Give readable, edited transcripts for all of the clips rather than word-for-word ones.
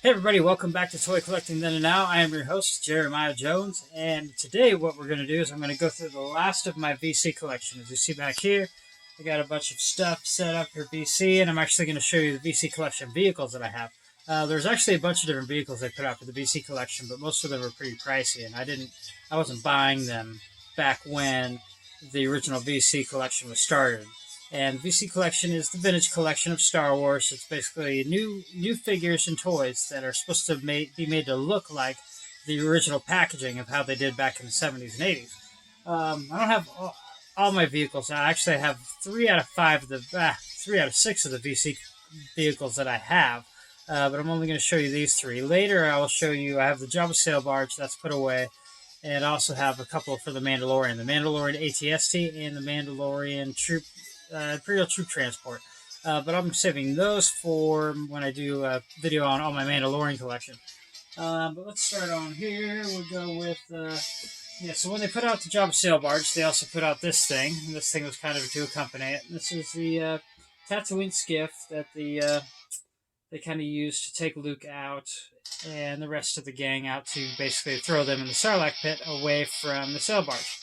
Hey everybody, welcome back to Toy Collecting Then and Now. I am your host, Jeremiah Jones, and today what we're going to do is I'm going to go through the last of my VC collection. As you see back here, I got a bunch of stuff set up for VC, and I'm actually going to show you the VC collection vehicles that I have. There's actually a bunch of different vehicles I put out for the VC collection, but most of them are pretty pricey, and I wasn't buying them back when the original VC collection was started. And VC Collection is the vintage collection of Star Wars. It's basically new figures and toys that are supposed to be made to look like the original packaging of how they did back in the 70s and 80s. I don't have all my vehicles. I actually have 3 out of 6 of the VC vehicles that I have. But I'm only going to show you these 3. Later, I will show you. I have the Jabba Sail Barge that's put away. And I also have a couple for the Mandalorian ATST and the Mandalorian Imperial Troop Transport. But I'm saving those for when I do a video on all my Mandalorian collection. But let's start on here. We'll go with, so when they put out the Jabba Sail Barge, they also put out this thing. And this thing was kind of to accompany it. This is the Tatooine skiff that they kind of used to take Luke out and the rest of the gang out to basically throw them in the Sarlacc pit away from the sail barge.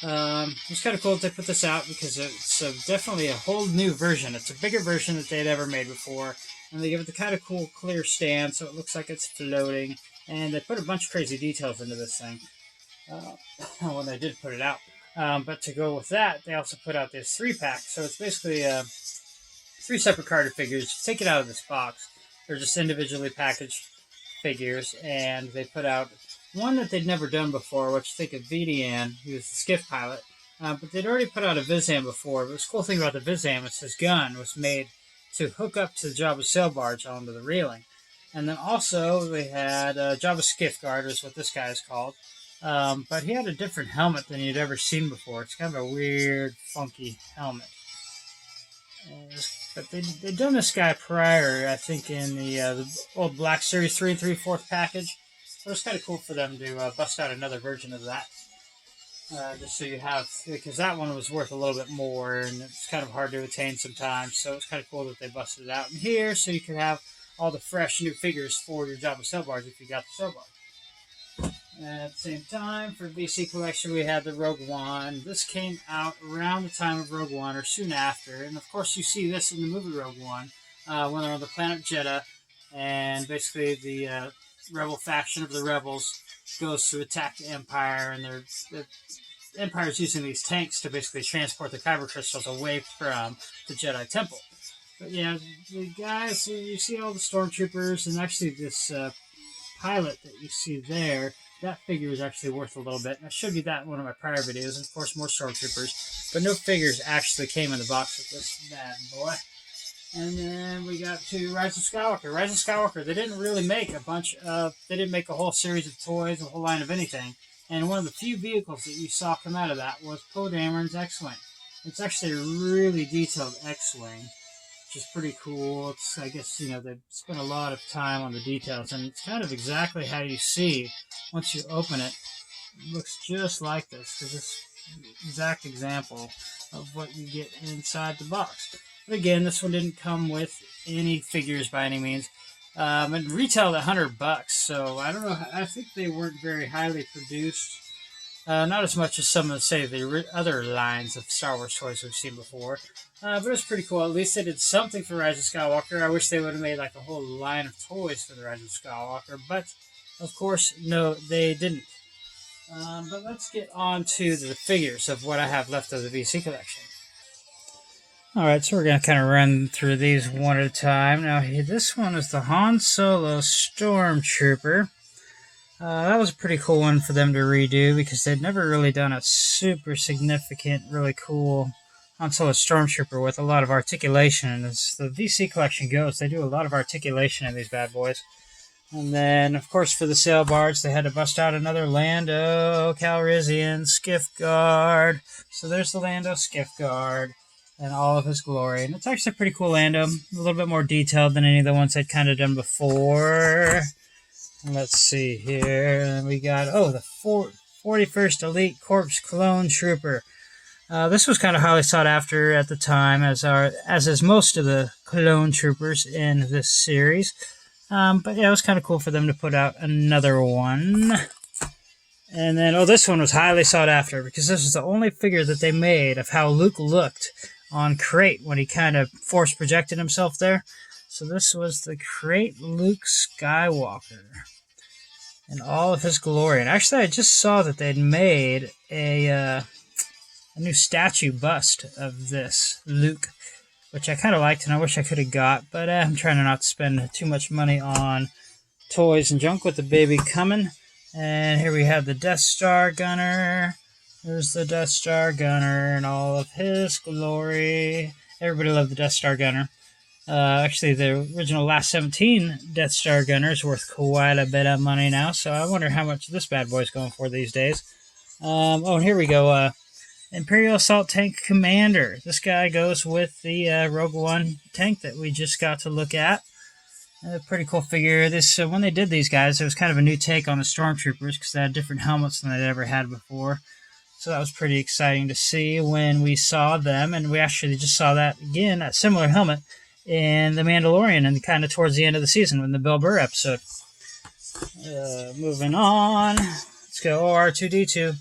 It's kind of cool that they put this out because it's definitely a whole new version. It's a bigger version that they'd ever made before, and they give it the kind of cool clear stand so it looks like it's floating, and they put a bunch of crazy details into this thing when they did put it out. But to go with that, they also put out this 3-pack, so it's basically 3 separate carded figures. Take it out of this box. They're just individually packaged figures, and they put out one that they'd never done before, which think of VDN, he was the skiff pilot. But they'd already put out a Vizam before. But the cool thing about the Vizam is his gun was made to hook up to the Jabba sail barge onto the railing. And then also they had Jabba Skiff Guard, is what this guy is called. But he had a different helmet than you'd ever seen before. It's kind of a weird, funky helmet. But they'd done this guy prior, I think, in the old Black Series 3 3/4 package. So it's kind of cool for them to bust out another version of that. Just so you have, because that one was worth a little bit more, and it's kind of hard to attain sometimes. So it's kind of cool that they busted it out in here, so you can have all the fresh new figures for your Jabba sail barge if you got the sail barge. At the same time, for VC Collection, we had the Rogue One. This came out around the time of Rogue One, or soon after. And of course, you see this in the movie Rogue One, when they're on the planet Jedha, and basically the rebel faction of the rebels goes to attack the Empire, and the Empire's using these tanks to basically transport the kyber crystals away from the Jedi Temple. But yeah, the guys, you see all the stormtroopers, and actually this pilot that you see there, that figure is actually worth a little bit. And I showed you that in one of my prior videos, and of course more stormtroopers, but no figures actually came in the box with this bad boy. And then we got to Rise of Skywalker. Rise of Skywalker, they didn't really make they didn't make a whole series of toys, a whole line of anything. And one of the few vehicles that you saw come out of that was Poe Dameron's X-Wing. It's actually a really detailed X-Wing, which is pretty cool. It's, I guess, they've spent a lot of time on the details, and it's kind of exactly how you see once you open it. It looks just like this. There's this exact example of what you get inside the box. But again, this one didn't come with any figures by any means. It retailed $100, so I don't know. I think they weren't very highly produced. Not as much as some of, say, the other lines of Star Wars toys we've seen before. But it was pretty cool. At least they did something for Rise of Skywalker. I wish they would have made like a whole line of toys for the Rise of Skywalker. But, of course, no, they didn't. But let's get on to the figures of what I have left of the VC collection. Alright, so we're going to kind of run through these one at a time. Now, this one is the Han Solo Stormtrooper. That was a pretty cool one for them to redo because they'd never really done a super significant, really cool Han Solo Stormtrooper with a lot of articulation. And as the VC collection goes, they do a lot of articulation in these bad boys. And then, of course, for the sail barge, they had to bust out another Lando Calrissian Skiff Guard. So there's the Lando Skiff Guard in all of his glory. And it's actually a pretty cool Lando, a little bit more detailed than any of the ones they'd kind of done before. Let's see here. And we got, the 41st Elite Corps Clone Trooper. This was kind of highly sought after at the time, as is most of the clone troopers in this series. But yeah, it was kind of cool for them to put out another one. And then, oh, this one was highly sought after because this is the only figure that they made of how Luke looked on Crate when he kind of force projected himself there. So this was the Crate Luke Skywalker in all of his glory. And actually, I just saw that they'd made a new statue bust of this Luke, which I kind of liked and I wish I could have got. But I'm trying not to spend too much money on toys and junk with the baby coming. And here we have the Death Star Gunner. There's the Death Star Gunner in all of his glory. Everybody loved the Death Star Gunner. Actually, the original last 17 Death Star Gunner is worth quite a bit of money now, so I wonder how much this bad boy's going for these days. Oh, and here we go. Imperial Assault Tank Commander. This guy goes with the Rogue One tank that we just got to look at. A pretty cool figure. This when they did these guys, it was kind of a new take on the Stormtroopers because they had different helmets than they'd ever had before. So that was pretty exciting to see when we saw them, and we actually just saw that again, that similar helmet, in The Mandalorian and kind of towards the end of the season in the Bill Burr episode. Moving on. Let's go R2-D2.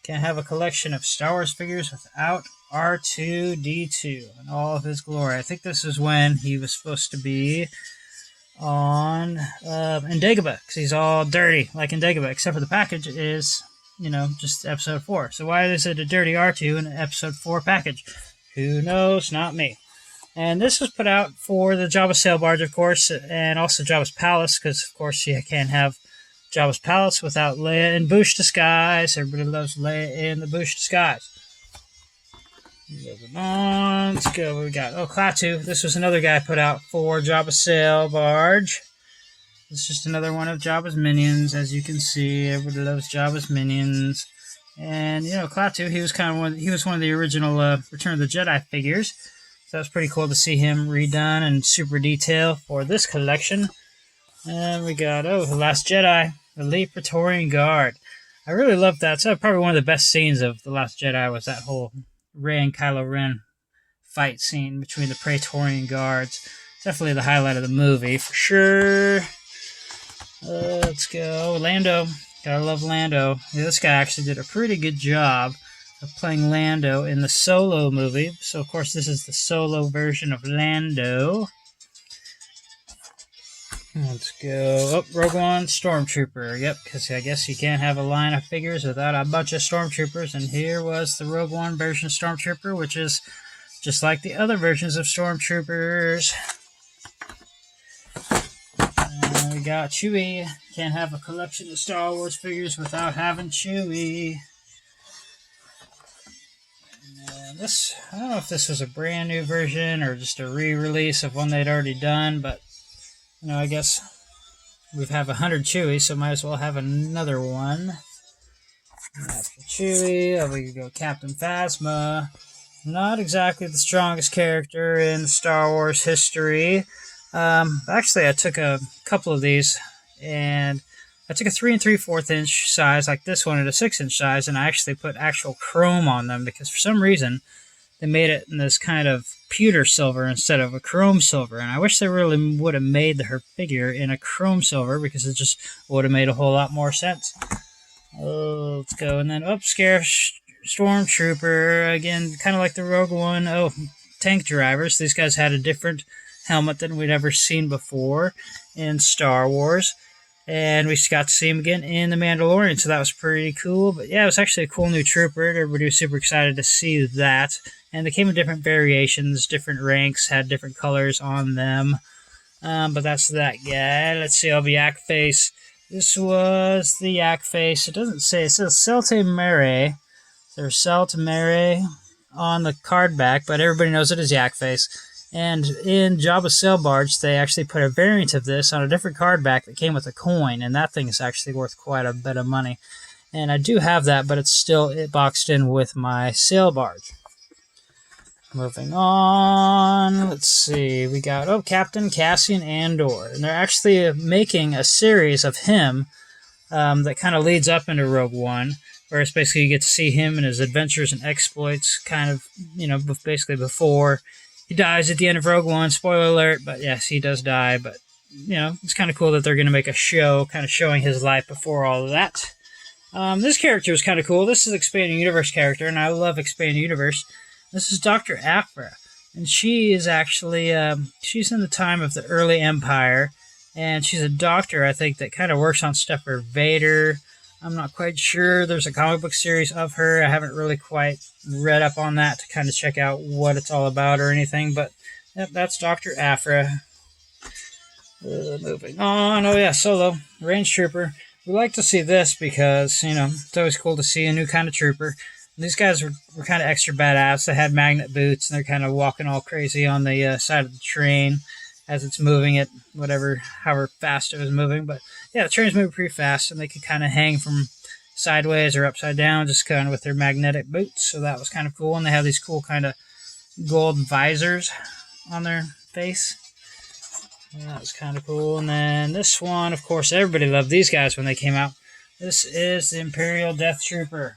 Can't have a collection of Star Wars figures without R2-D2 in all of his glory. I think this is when he was supposed to be on in Dagobah, because he's all dirty like in Dagobah, except for the package is, just episode 4. So why is it a dirty R2 in an episode 4 package? Who knows? Not me. And this was put out for the Jabba sail barge, of course, and also Jabba's palace, because of course you can't have Jabba's palace without Leia in Boushh disguise. Everybody loves Leia in the Boushh disguise. Moving on, let's go. What we got? Oh, Klaatu. This was another guy put out for Jabba's sail barge. It's just another one of Jabba's minions, as you can see. Everybody loves Jabba's minions. And Klaatu, he was one of the original Return of the Jedi figures. So that's pretty cool to see him redone and super detail for this collection. And we got The Last Jedi, Elite Praetorian Guard. I really love that. So probably one of the best scenes of The Last Jedi was that whole Rey and Kylo Ren fight scene between the Praetorian Guards. Definitely the highlight of the movie, for sure. Let's go. Lando. Gotta love Lando. Yeah, this guy actually did a pretty good job of playing Lando in the Solo movie. So, of course, this is the Solo version of Lando. Let's go. Rogue One Stormtrooper. Yep, because I guess you can't have a line of figures without a bunch of Stormtroopers. And here was the Rogue One version of Stormtrooper, which is just like the other versions of Stormtroopers. And we got Chewie. Can't have a collection of Star Wars figures without having Chewie. And this, I don't know if this was a brand new version or just a re-release of one they'd already done, but I guess we have 100 Chewie, so might as well have another one. After Chewie, we go Captain Phasma. Not exactly the strongest character in Star Wars history. Actually, I took a couple of these, and I took a 3 3/4 inch size like this one and a 6 inch size, and I actually put actual chrome on them because for some reason they made it in this kind of pewter silver instead of a chrome silver, and I wish they really would have made her figure in a chrome silver because it just would have made a whole lot more sense. Oh, let's go. And then Scare Stormtrooper, again, kind of like the Rogue One. Tank drivers. These guys had a different helmet than we'd ever seen before in Star Wars, and we got to see him again in The Mandalorian, so that was pretty cool. But yeah, it was actually a cool new trooper. Everybody was super excited to see that. And they came in different variations, different ranks, had different colors on them. But that's that guy. Let's see, the Yak Face. This was the Yak Face. It doesn't say, it says Celte Mere. There's Celte Mere on the card back, but everybody knows it as Yak Face. And in Jabba's sail barge, they actually put a variant of this on a different card back that came with a coin, and that thing is actually worth quite a bit of money. And I do have that, but it's still boxed in with my sail barge. Moving on, let's see, we got, Captain Cassian Andor, and they're actually making a series of him that kind of leads up into Rogue One, where it's basically you get to see him and his adventures and exploits kind of, basically before he dies at the end of Rogue One. Spoiler alert, but yes, he does die, but it's kind of cool that they're going to make a show kind of showing his life before all of that. This character is kind of cool. This is Expanding Universe character, and I love Expanding Universe. This is Dr. Aphra, and she is actually, she's in the time of the early Empire, and she's a doctor, I think, that kind of works on stuff for Vader. I'm not quite sure. There's a comic book series of her. I haven't really quite read up on that to kind of check out what it's all about or anything, but yep, that's Dr. Aphra. Moving on. Oh, yeah, Solo, Range Trooper. We like to see this because, it's always cool to see a new kind of trooper. And these guys were kind of extra badass. They had magnet boots, and they're kind of walking all crazy on the side of the train as it's moving at however fast it was moving. But, yeah, the train's moving pretty fast, and they could kind of hang from sideways or upside down just kind of with their magnetic boots. So that was kind of cool. And they have these cool kind of gold visors on their face. That was kind of cool. And then this one, of course, everybody loved these guys when they came out. This is the Imperial Death Trooper.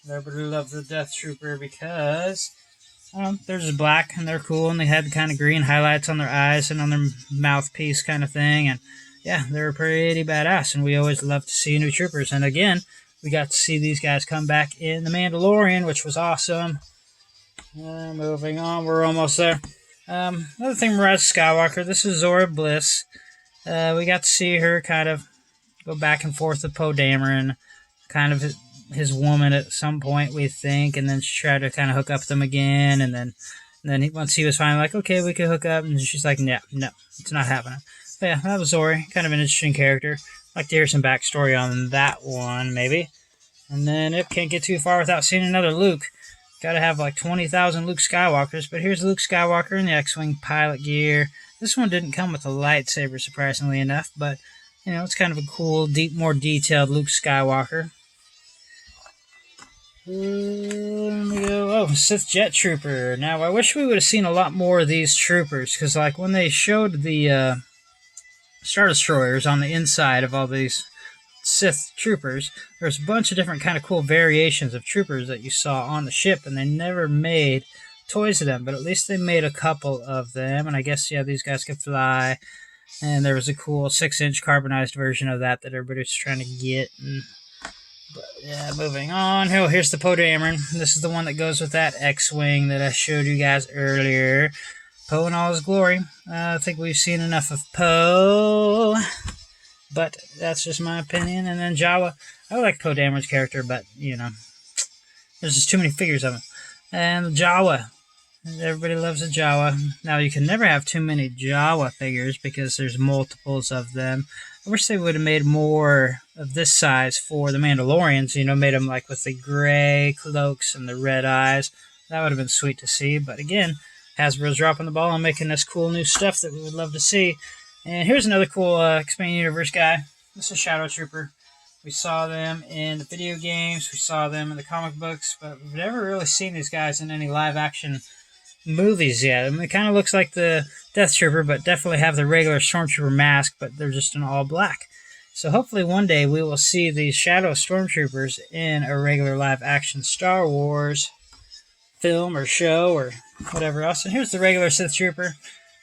Everybody loved the Death Trooper because they're just black and they're cool, and they had kind of green highlights on their eyes and on their mouthpiece kind of thing. And yeah, they were pretty badass, and we always love to see new troopers. And again, we got to see these guys come back in The Mandalorian, which was awesome. Moving on, we're almost there. Another thing, Rise of Skywalker. This is Zora Bliss. We got to see her kind of go back and forth with Poe Dameron, kind of his woman at some point, we think, and then she tried to kind of hook up with him again, and then once he was finally like, okay, we could hook up, and she's like, no, it's not happening. But yeah, that was Zora, kind of an interesting character. I'd like to hear some backstory on that one, maybe. And then it can't get too far without seeing another Luke. Got to have like 20,000 Luke Skywalkers, but here's Luke Skywalker in the X-Wing pilot gear. This one didn't come with a lightsaber, surprisingly enough, but, it's kind of a cool, more detailed Luke Skywalker. Sith Jet Trooper. Now, I wish we would have seen a lot more of these troopers, because, like, when they showed the Star Destroyers on the inside of all these Sith troopers, there's a bunch of different kind of cool variations of troopers that you saw on the ship, and they never made toys of them, but at least they made a couple of them. And I guess, yeah, these guys could fly, and there was a cool 6-inch carbonized version of that everybody was trying to get. But yeah, moving on. Oh, here's the Poe Dameron. This is the one that goes with that X-Wing that I showed you guys earlier. Poe in all his glory. I think we've seen enough of Poe, but that's just my opinion. And then Jawa. I like Poe Dameron's character, but, there's just too many figures of him. And Jawa. Everybody loves a Jawa. Now, you can never have too many Jawa figures because there's multiples of them. I wish they would have made more of this size for the Mandalorians, made them like with the gray cloaks and the red eyes. That would have been sweet to see. But again, Hasbro's dropping the ball and making this cool new stuff that we would love to see. And here's another cool Expanding Universe guy. This is Shadow Trooper. We saw them in the video games. We saw them in the comic books. But we've never really seen these guys in any live-action movies yet. I mean, it kind of looks like the Death Trooper, but definitely have the regular Stormtrooper mask, but they're just in all black. So hopefully one day we will see these Shadow Stormtroopers in a regular live-action Star Wars film or show or whatever else. And here's the regular Sith Trooper.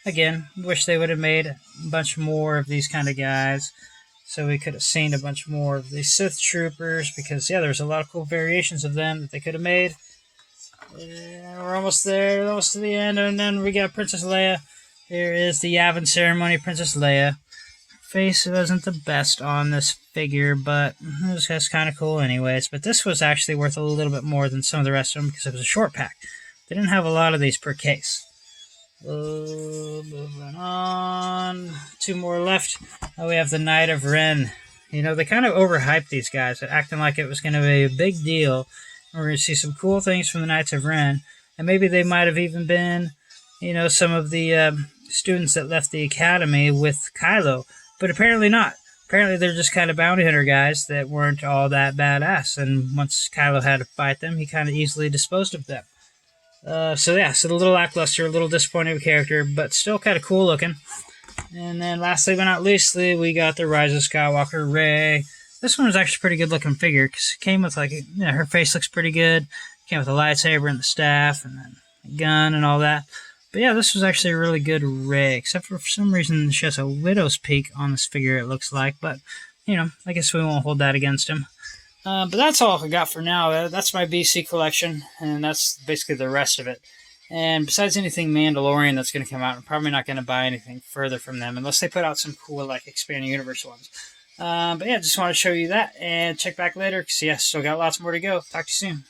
Again, wish they would have made a bunch more of these kind of guys, so we could have seen a bunch more of these Sith Troopers, because, yeah, there's a lot of cool variations of them that they could have made. Yeah, we're almost there, almost to the end, and then we got Princess Leia. Here is the Yavin ceremony, Princess Leia. Her face wasn't the best on this figure, but it was just kind of cool anyways. But this was actually worth a little bit more than some of the rest of them because it was a short pack. They didn't have a lot of these per case. Moving on. 2 more left. We have the Knight of Ren. They kind of overhyped these guys, acting like it was going to be a big deal. We're going to see some cool things from the Knights of Ren. And maybe they might have even been, some of the students that left the academy with Kylo. But apparently not. Apparently they're just kind of bounty hunter guys that weren't all that badass. And once Kylo had to fight them, he kind of easily disposed of them. So a little lackluster, a little disappointing character, but still kind of cool looking. And then lastly but not leastly, we got the Rise of Skywalker Rey. This one was actually a pretty good looking figure because it came with her face looks pretty good. Came with a lightsaber and the staff and then a gun and all that. But yeah, this was actually a really good Rey, except for some reason she has a Widow's Peak on this figure, it looks like. But, you know, I guess we won't hold that against him. But that's all I got for now. That's my BC collection, and that's basically the rest of it. And besides anything Mandalorian that's going to come out, I'm probably not going to buy anything further from them unless they put out some cool, like, expanding universe ones. But yeah, just want to show you that, and check back later, because yeah, still got lots more to go. Talk to you soon.